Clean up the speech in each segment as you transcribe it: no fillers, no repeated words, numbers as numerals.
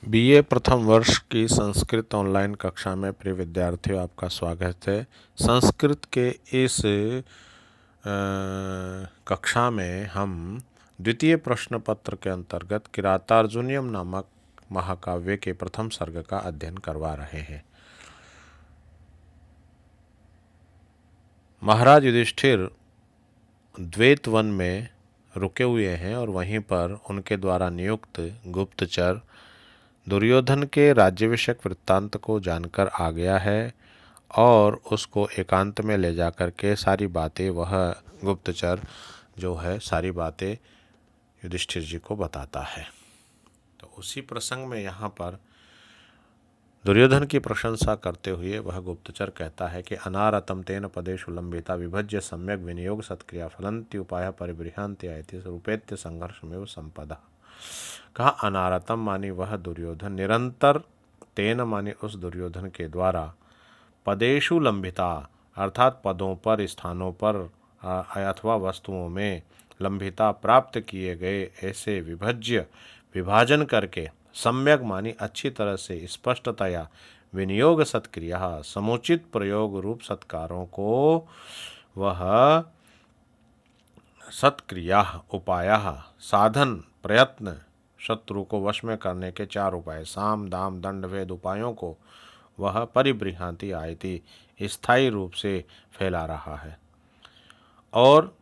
BA प्रथम वर्ष की संस्कृत ऑनलाइन कक्षा में प्रिय विद्यार्थियों, आपका स्वागत है। संस्कृत के इस कक्षा में हम द्वितीय प्रश्न पत्र के अंतर्गत किरातार्जुनीयम नामक महाकाव्य के प्रथम सर्ग का अध्ययन करवा रहे हैं। महाराज युधिष्ठिर द्वैत वन में रुके हुए हैं और वहीं पर उनके द्वारा नियुक्त गुप्तचर दुर्योधन के राज्याभिषेक वृत्तांत को जानकर आ गया है और उसको एकांत में ले जाकर के सारी बातें वह गुप्तचर जो है सारी बातें युधिष्ठिर जी को बताता है। तो उसी प्रसंग में यहाँ पर दुर्योधन की प्रशंसा करते हुए वह गुप्तचर कहता है कि अनारतम तेन पदेषु लंबिता विभज्य सम्यक विनियोग सत्क्रिया फलंति उपाय परिबृहान्ति आयति रूपेत्य संघर्षमेव संपदा। कहा अनारतम मानी वह दुर्योधन, निरंतर तेन मानी उस दुर्योधन के द्वारा पदेषु लंबिता अर्थात पदों पर, स्थानों पर अथवा वस्तुओं में लंबिता प्राप्त किए गए ऐसे विभज्य विभाजन करके सम्यक मानी अच्छी तरह से स्पष्टतया विनियोग सत्क्रिया समुचित प्रयोग रूप सत्कारों को वह सत्क्रिया उपाय साधन प्रयत्न शत्रु को वश में करने के 4 उपाय साम दाम दंड भेद उपायों को वह परिबृहान्ति आयति स्थायी रूप से फैला रहा है और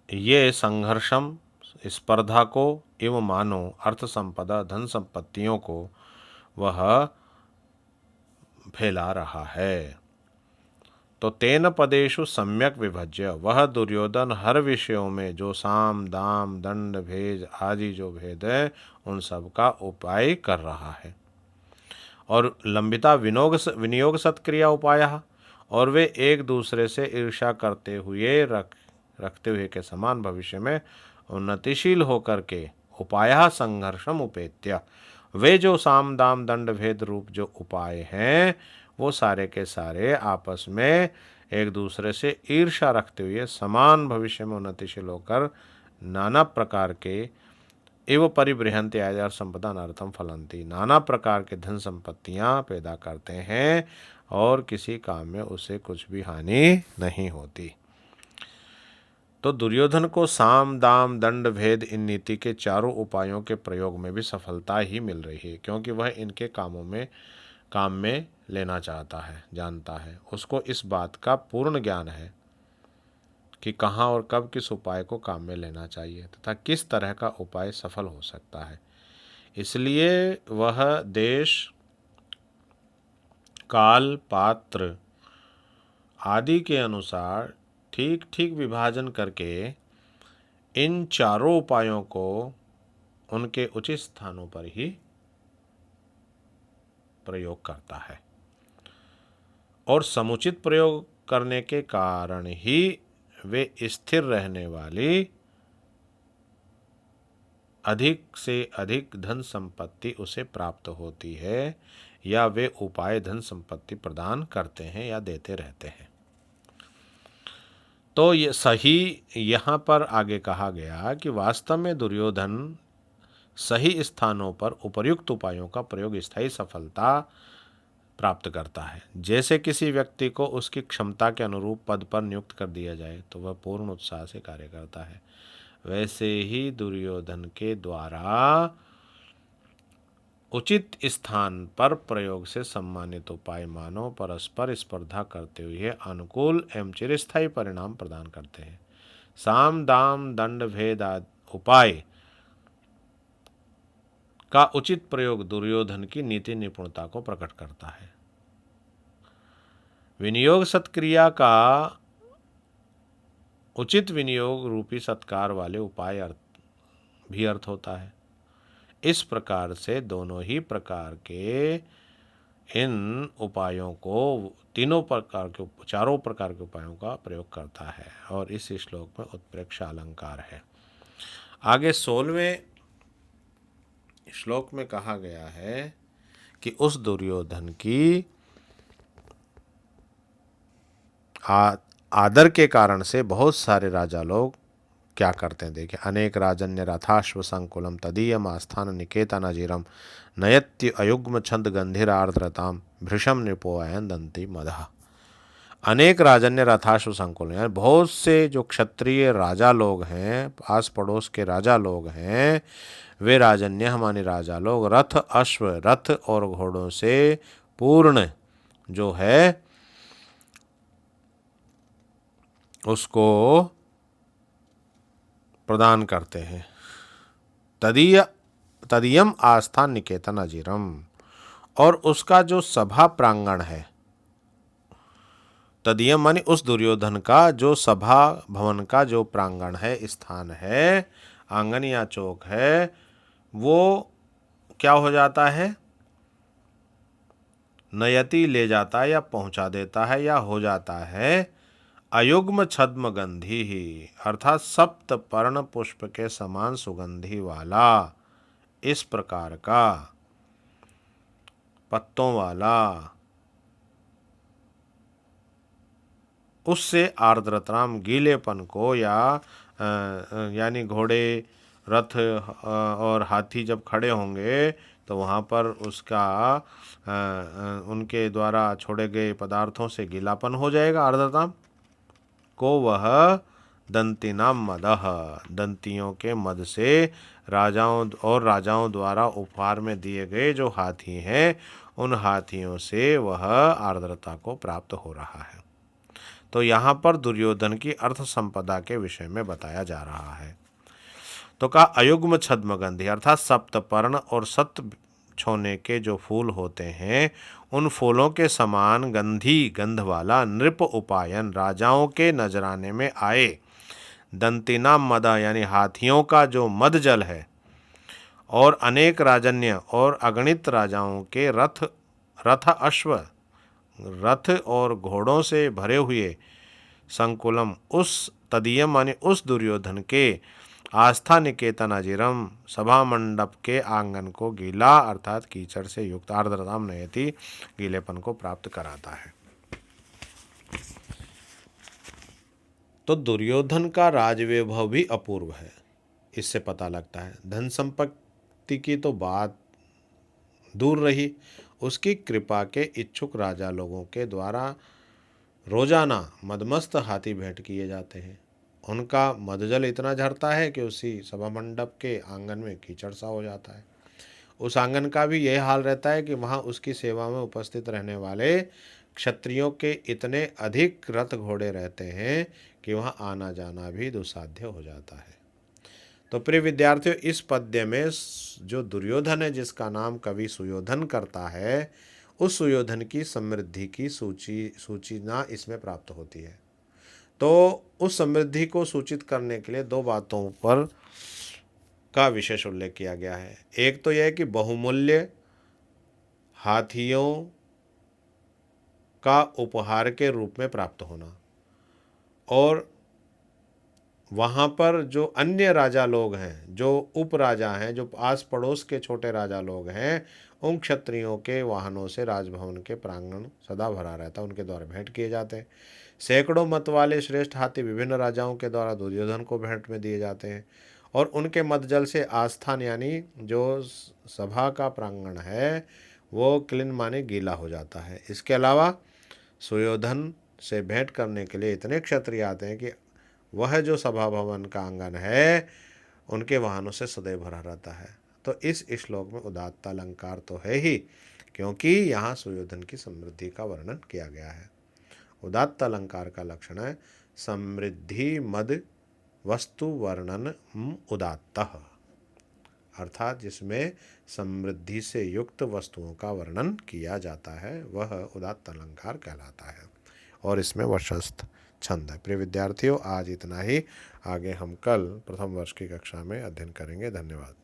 ये संघर्षम स्पर्धा को एवं मानो अर्थ संपदा धन संपत्तियों को वह फैला रहा है। तो तेन पदेषु सम्यक विभज्य वह दुर्योधन हर विषयों में जो साम दाम दंड भेद आदि जो भेद है उन सब का उपाय कर रहा है और लंबिता विनियोग सत्क्रिया उपाय और वे एक दूसरे से ईर्ष्या करते हुए रखते हुए के समान भविष्य में उन्नतिशील होकर के उपाय संघर्षम उपेत्य वे जो साम दाम दंड भेद रूप जो उपाय हैं वो सारे के सारे आपस में एक दूसरे से ईर्ष्या रखते हुए समान भविष्य में उन्नतिशील होकर नाना प्रकार के एवं परिबृहन्ति आचार संपदा नर्थम फलंती नाना प्रकार के धन संपत्तियां पैदा करते हैं और किसी काम में उसे कुछ भी हानि नहीं होती। तो दुर्योधन को साम दाम दंड भेद इन नीति के चारों उपायों के प्रयोग में भी सफलता ही मिल रही है क्योंकि वह इनके काम में लेना चाहता है, जानता है, उसको इस बात का पूर्ण ज्ञान है कि कहाँ और कब किस उपाय को काम में लेना चाहिए तथा किस तरह का उपाय सफल हो सकता है। इसलिए वह देश काल पात्र आदि के अनुसार ठीक ठीक विभाजन करके इन चारों उपायों को उनके उचित स्थानों पर ही प्रयोग करता है और समुचित प्रयोग करने के कारण ही वे स्थिर रहने वाली अधिक से अधिक धन संपत्ति उसे प्राप्त होती है या वे उपाय धन संपत्ति प्रदान करते हैं या देते रहते हैं। तो ये सही यहाँ पर आगे कहा गया कि वास्तव में दुर्योधन सही स्थानों पर उपर्युक्त उपायों का प्रयोग स्थायी सफलता प्राप्त करता है। जैसे किसी व्यक्ति को उसकी क्षमता के अनुरूप पद पर नियुक्त कर दिया जाए तो वह पूर्ण उत्साह से कार्य करता है, वैसे ही दुर्योधन के द्वारा उचित स्थान पर प्रयोग से सम्मानित उपाय मानव परस्पर स्पर्धा करते हुए अनुकूल एवं चिरस्थायी परिणाम प्रदान करते हैं। साम दाम दंड भेद उपाय का उचित प्रयोग दुर्योधन की नीति निपुणता को प्रकट करता है। विनियोग सत्क्रिया का उचित विनियोग रूपी सत्कार वाले उपाय भी अर्थ होता है। इस प्रकार से दोनों ही प्रकार के इन उपायों को चारों प्रकार के उपायों का प्रयोग करता है और इस श्लोक में उत्प्रेक्षा अलंकार है। आगे 16वें श्लोक में कहा गया है कि उस दुर्योधन की आदर के कारण से बहुत सारे राजा लोग क्या करते हैं देखिए। अनेक राजन्य रथाश्व संकुलम तदीयम आस्थान निकेतन अजिरम नयत्य अयुग्म छंद गंधीर आर्द्रताम भृशम निपोयन दंती मदः। अनेक राजन्य रथाश्व संकुल यानी बहुत से जो क्षत्रिय राजा लोग हैं, आस पड़ोस के राजा लोग हैं, वे राजन्य हमारे राजा लोग रथ अश्व रथ और घोड़ों से पूर्ण जो है उसको प्रदान करते हैं। तदीय तदीयम आस्था निकेतन अजिरम, और उसका जो सभा प्रांगण है, तदीयम मानी उस दुर्योधन का जो सभा भवन का जो प्रांगण है, स्थान है, आंगन या चौक है, वो क्या हो जाता है, नयति ले जाता है या पहुंचा देता है या हो जाता है अयुग्म छद्म गंधी ही, अर्थात सप्त पर्ण पुष्प के समान सुगंधी वाला, इस प्रकार का पत्तों वाला, उससे आर्द्रताम गीलेपन को, या यानी घोड़े रथ और हाथी जब खड़े होंगे तो वहाँ पर उसका उनके द्वारा छोड़े गए पदार्थों से गीलापन हो जाएगा। आर्द्रताम को वह दंतिनाम मदह, दंतियों के मद से राजाओं द्वारा उपहार में दिए गए जो हाथी हैं, उन हाथियों से वह आर्द्रता को प्राप्त हो रहा है। तो यहाँ पर दुर्योधन की अर्थ संपदा के विषय में बताया जा रहा है। तो कहा अयुग्म छद्मगंधी, अर्थात सप्तपर्ण और सप्त छोने के जो फूल होते हैं, उन फूलों के समान गंधी गंध वाला नृप उपायन राजाओं के नजराने में आए। दंतिना मदा यानी हाथियों का जो मद जल है, और अनेक राजन्य और अगणित राजाओं के रथ अश्व रथ और घोड़ों से भरे हुए संकुलम, उस तदीयम माने उस दुर्योधन के आस्था निकेतन अजिरम सभा मंडप के आंगन को गीला अर्थात कीचड़ से युक्त आर्द्रताम नयति गीलेपन को प्राप्त कराता है। तो दुर्योधन का राजवैभव भी अपूर्व है, इससे पता लगता है। धन संपत्ति की तो बात दूर रही, उसकी कृपा के इच्छुक राजा लोगों के द्वारा रोजाना मदमस्त हाथी भेंट किए जाते हैं। उनका मदजल इतना झरता है कि उसी सभा मंडप के आंगन में कीचड़ सा हो जाता है। उस आंगन का भी यह हाल रहता है कि वहाँ उसकी सेवा में उपस्थित रहने वाले क्षत्रियों के इतने अधिक रथ घोड़े रहते हैं कि वहाँ आना जाना भी दुस्साध्य हो जाता है। तो प्रिय विद्यार्थियों, इस पद्य में जो दुर्योधन है, जिसका नाम कवि सुयोधन करता है, उस सुयोधन की समृद्धि की सूचना इसमें प्राप्त होती है। तो उस समृद्धि को सूचित करने के लिए दो बातों पर का विशेष उल्लेख किया गया है। एक तो यह कि बहुमूल्य हाथियों का उपहार के रूप में प्राप्त होना, और वहाँ पर जो अन्य राजा लोग हैं, जो उपराजा हैं, जो आस पड़ोस के छोटे राजा लोग हैं, उन क्षत्रियों के वाहनों से राजभवन के प्रांगण सदा भरा रहता, उनके द्वारा भेंट किए जाते हैं। सैकड़ों मत वाले श्रेष्ठ हाथी विभिन्न राजाओं के द्वारा दुर्योधन को भेंट में दिए जाते हैं, और उनके मदजल से आस्थान यानी जो सभा का प्रांगण है वो क्लीन माने गीला हो जाता है। इसके अलावा सुयोधन से भेंट करने के लिए इतने क्षत्रिय आते हैं कि वह जो सभा भवन का आंगन है उनके वाहनों से सदैव भरा रहता है। तो इस श्लोक में उदात्त अलंकार तो है ही, क्योंकि यहाँ सुयोधन की समृद्धि का वर्णन किया गया है। उदात्त अलंकार का लक्षण है समृद्धि मद वस्तु वर्णन उदात्त, अर्थात जिसमें समृद्धि से युक्त वस्तुओं का वर्णन किया जाता है वह उदात्त अलंकार कहलाता है, और इसमें वर्षस्थ छंद है। प्रिय विद्यार्थियों, आज इतना ही। आगे हम कल प्रथम वर्ष की कक्षा में अध्ययन करेंगे। धन्यवाद।